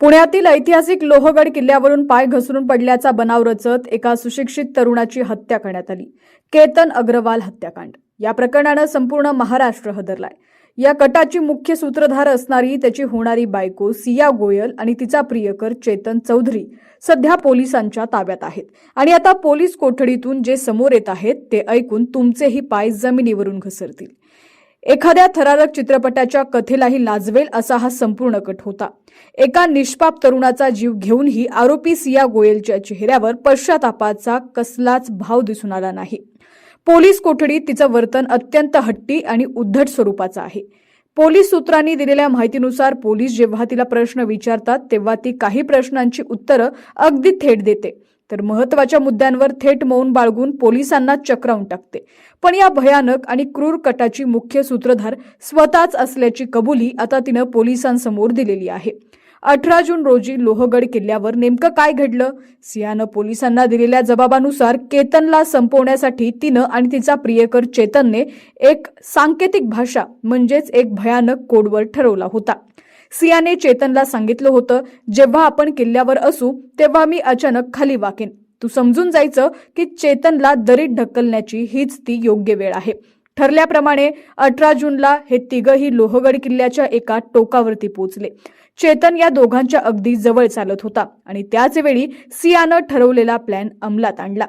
पुण्यातील ऐतिहासिक लोहगड किल्ल्यावरून पाय घसरून पडल्याचा बनाव रचत एका सुशिक्षित तरुणाची हत्या करण्यात आली। केतन अग्रवाल हत्याकांड या प्रकरणाने संपूर्ण महाराष्ट्र हादरलाय। या कटाची मुख्य सूत्रधार असणारी त्याची होणारी बायको सिया गोयल आणि तिचा प्रियकर चेतन चौधरी सध्या पोलिसांच्या ताब्यात आहेत। आणि आता पोलीस कोठडीतून जे समोर येत आहेत ते ऐकून तुमचेही पाय जमिनीवरून घसरतील। एखाद्या थरारक चित्रपटाच्या कथेलाही लाजवेल असा हा संपूर्ण कट होता। एका निष्पाप तरुणाचा जीव घेऊनही आरोपी सिया गोयलच्या चेहऱ्यावर पश्चातापाचा कसलाच भाव दिसून आला नाही। पोलीस कोठडीत तिचं वर्तन अत्यंत हट्टी आणि उद्धट स्वरूपाचं आहे। पोलीस सूत्रांनी दिलेल्या माहितीनुसार पोलीस जेव्हा तिला प्रश्न विचारतात तेव्हा ती काही प्रश्नांची उत्तरं अगदी थेट देते, तर महत्त्वाच्या मुद्द्यांवर थेट मौन बाळगून पोलिसांना चक्रावून टाकते। पण या भयानक आणि क्रूर कटाची मुख्य सूत्रधार स्वतःच असल्याची कबुली आता तिनं पोलिसांसमोर दिलेली आहे। 18 जून रोजी लोहगड किल्ल्यावर नेमकं काय घडलं? सियानं पोलिसांना दिलेल्या जबाबानुसार केतनला संपवण्यासाठी तिनं आणि तिचा प्रियकर चेतनने एक सांकेतिक भाषा म्हणजेच एक भयानक कोडवर्ड ठरवला होता। सियाने चेतनला सांगितलं होतं, जेव्हा आपण किल्ल्यावर असू तेव्हा मी अचानक खाली वाकेन। तू समजून जायचं की चेतनला दरीत ढकलण्याची हीच ती योग्य वेळ आहे। ठरल्याप्रमाणे 18 जूनला हे तिघही लोहगड किल्ल्याच्या एका टोकावरती पोहोचले। चेतन या दोघांच्या अगदी जवळ चालत होता आणि त्याच वेळी सियानं ठरवलेला प्लॅन अंमलात आणला।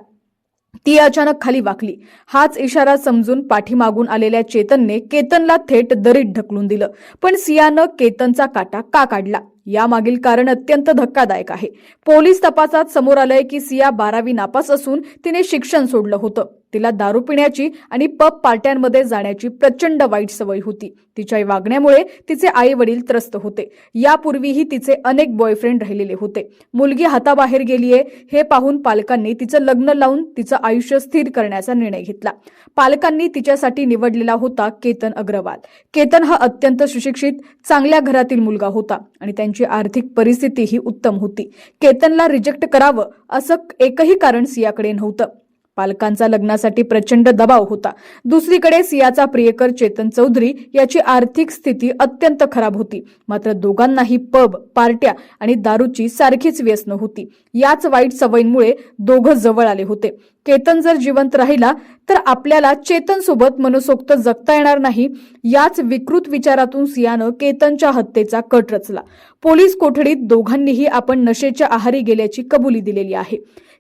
ती अचानक खाली वाकली। हाच इशारा समजून पाठीमागून आलेल्या चेतनने केतनला थेट दरीत ढकलून दिलं। पण सियानं केतनचा काटा का काढला? यामागील कारण अत्यंत धक्कादायक आहे। पोलीस तपासात समोर आलंय की सिया 12वी नापास असून तिने शिक्षण सोडलं होतं। तिला दारू पिण्याची आणि पब पार्ट्यांमध्ये जाण्याची प्रचंड वाईट सवय होती। तिच्या वागण्यामुळे तिचे आई वडील त्रस्त होते। यापूर्वीही तिचे अनेक बॉयफ्रेंड राहिलेले होते। मुलगी हाताबाहेर गेलीये हे पाहून पालकांनी तिचं लग्न लावून तिचं आयुष्य स्थिर करण्याचा निर्णय घेतला। पालकांनी तिच्यासाठी निवडलेला होता केतन अग्रवाल। केतन हा अत्यंत सुशिक्षित चांगल्या घरातील मुलगा होता आणि त्यांची आर्थिक परिस्थितीही उत्तम होती। केतनला रिजेक्ट करावं असं एकही कारण सियाकडे नव्हतं। पालकांचा लग्नासाठी प्रचंड दबाव होता। दुसरीकडे सियाचा प्रियकर चेतन चौधरी याची आर्थिक स्थिती अत्यंत खराब होती। मात्र दोघांनाही पब पार्ट्या आणि दारूची सारखीच व्यसनं होती। याच वाईट सवयींमुळे दोघं जवळ आले होते। केतन जर जिवंत राहिला तर आपल्याला चेतन सोबत मनसोक्त जगता येणार नाही। याच विकृत विचारातून सियानं केतनच्या हत्येचा कट रचला। पोलीस कोठडीत दोघांनीही आपण नशेच्या आहारी गेल्याची कबुली दिलेली आहे।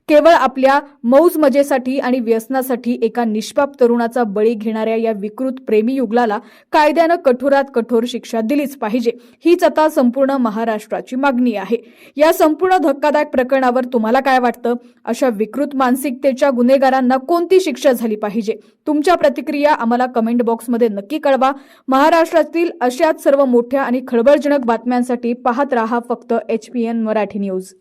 केवळ आपल्या मौज मजेसाठी आणि व्यसनासाठी एका निष्पाप तरुणाचा बळी घेणाऱ्या या विकृत प्रेमी युगलाला कायद्यानं कठोरात कठोर शिक्षा दिलीच पाहिजे, हीच आता संपूर्ण महाराष्ट्राची मागणी आहे। या संपूर्ण धक्कादायक प्रकरणावर तुम्हाला काय वाटतं? अशा विकृत मानसिकतेच्या गुन्हेगारांना कोणती शिक्षा झाली पाहिजे? तुमच्या प्रतिक्रिया आम्हाला कमेंट बॉक्समध्ये नक्की कळवा। महाराष्ट्रातील अशाच सर्व मोठ्या आणि खळबळजनक बातम्यांसाठी पाहत राहा फक्त HPN मराठी न्यूज।